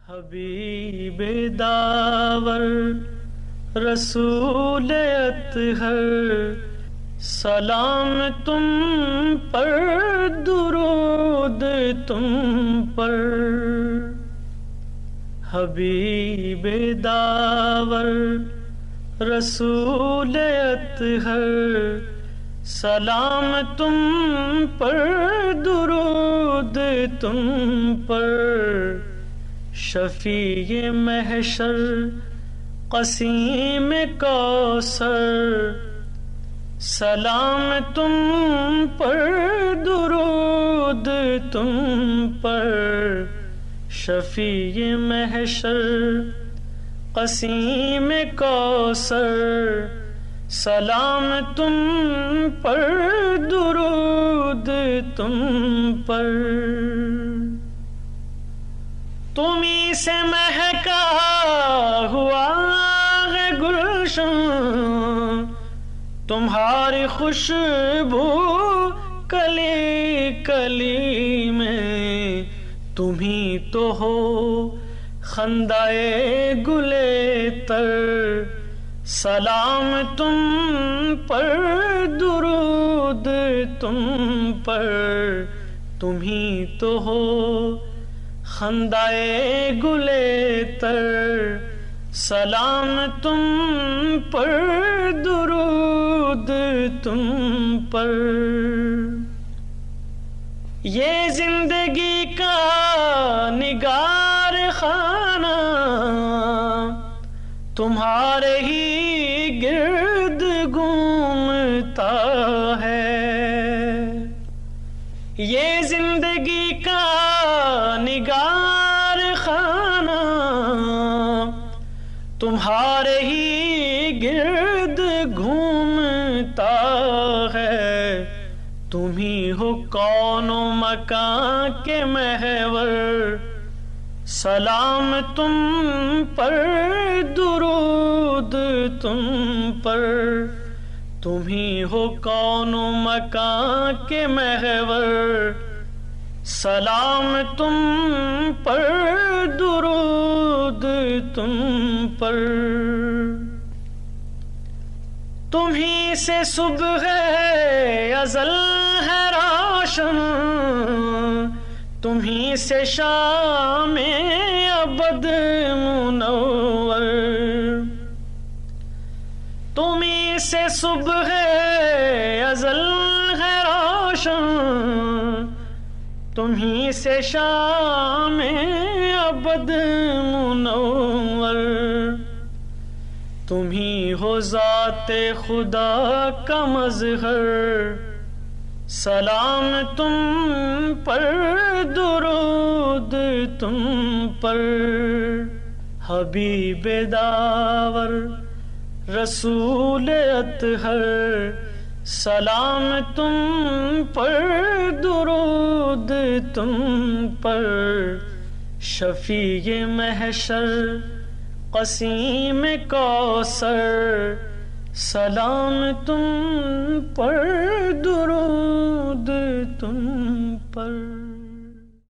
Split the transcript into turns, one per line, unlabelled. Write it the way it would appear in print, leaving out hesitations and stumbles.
حبیب داور رسول اطہر، سلام تم پر، درود تم پر۔ حبیب داور رسول اطہر، سلام تم پر، درود تم پر۔ شفیع محشر قسیم کوثر، سلام تم پر، درود تم پر۔ شفیع محشر قسیم کوثر، سلام تم پر، درود تم پر۔ تمہیں سے مہکا ہوا ہے گلشن، تمہاری خوشبو کلی کلی میں، تمہیں تو ہو خندائے گلے تر، سلام تم پر، درود تم پر۔ تمہیں تو ہو خندائے گلے تر، سلام تم پر، درود تم پر۔ یہ زندگی کا نگار خانہ تمہارے ہی گرد گھومتا ہے، یہ زندگی کا نگار خانہ تمہارے ہی گرد گھومتا ہے۔ تم ہی ہو کون و مکان کے محور، سلام تم پر، درود تم پر۔ تم ہی ہو کون و مکان کے محور، سلام تم پر، درود تم پر۔ تمہیں سے صبح ازل ہے روشن، تمہیں سے شام ابد منور۔ تمہیں سے صبح ازل ہے روشن، تمہیں سے شام ابد منور۔ تمہیں ہو ذات خدا کا مظہر، سلام تم پر، درود تم پر۔ حبیب داور رسول اطہر، سلام تم پر، درود تم پر۔ شفیع محشر قسیم کوثر، سلام تم پر، درود تم پر۔